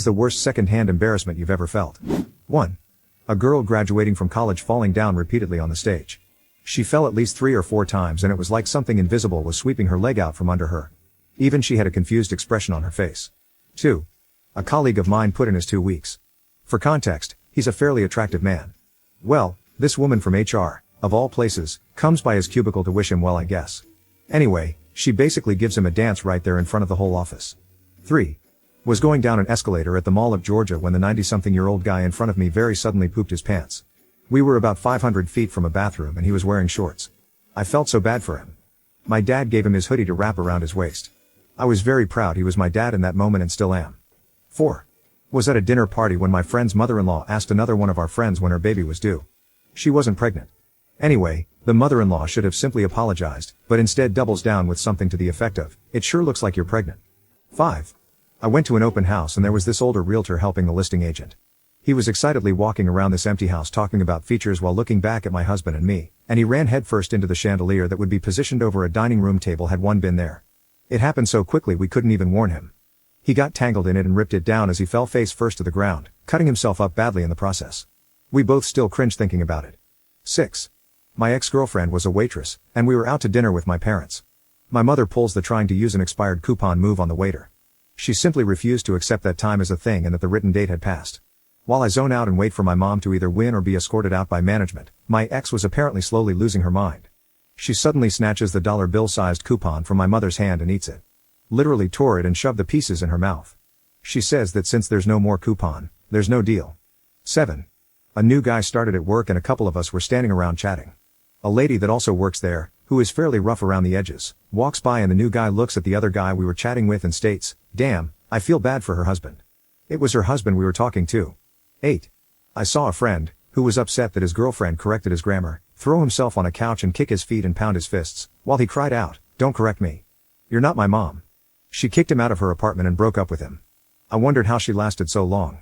the worst second-hand embarrassment you've ever felt? 1. A girl graduating from college falling down repeatedly on the stage. She fell at least 3 or 4 times and it was like something invisible was sweeping her leg out from under her. Even she had a confused expression on her face. 2. A colleague of mine put in his 2 weeks. For context, he's a fairly attractive man. Well, this woman from HR, of all places, comes by his cubicle to wish him well, I guess. Anyway, she basically gives him a dance right there in front of the whole office. 3. Was going down an escalator at the Mall of Georgia when the 90-something-year-old guy in front of me very suddenly pooped his pants. We were about 500 feet from a bathroom and he was wearing shorts. I felt so bad for him. My dad gave him his hoodie to wrap around his waist. I was very proud he was my dad in that moment and still am. 4. Was at a dinner party when my friend's mother-in-law asked another one of our friends when her baby was due. She wasn't pregnant. Anyway, the mother-in-law should have simply apologized, but instead doubles down with something to the effect of, "It sure looks like you're pregnant." 5. I went to an open house and there was this older realtor helping the listing agent. He was excitedly walking around this empty house talking about features while looking back at my husband and me, and he ran headfirst into the chandelier that would be positioned over a dining room table had one been there. It happened so quickly we couldn't even warn him. He got tangled in it and ripped it down as he fell face first to the ground, cutting himself up badly in the process. We both still cringe thinking about it. 6. My ex-girlfriend was a waitress, and we were out to dinner with my parents. My mother pulls the trying to use an expired coupon move on the waiter. She simply refused to accept that time as a thing and that the written date had passed. While I zone out and wait for my mom to either win or be escorted out by management, my ex was apparently slowly losing her mind. She suddenly snatches the dollar bill-sized coupon from my mother's hand and eats it. Literally tore it and shoved the pieces in her mouth. She says that since there's no more coupon, there's no deal. 7. A new guy started at work and a couple of us were standing around chatting. A lady that also works there, who is fairly rough around the edges, walks by and the new guy looks at the other guy we were chatting with and states, "Damn, I feel bad for her husband." It was her husband we were talking to. 8. I saw a friend, who was upset that his girlfriend corrected his grammar, throw himself on a couch and kick his feet and pound his fists, while he cried out, "Don't correct me. You're not my mom." She kicked him out of her apartment and broke up with him. I wondered how she lasted so long.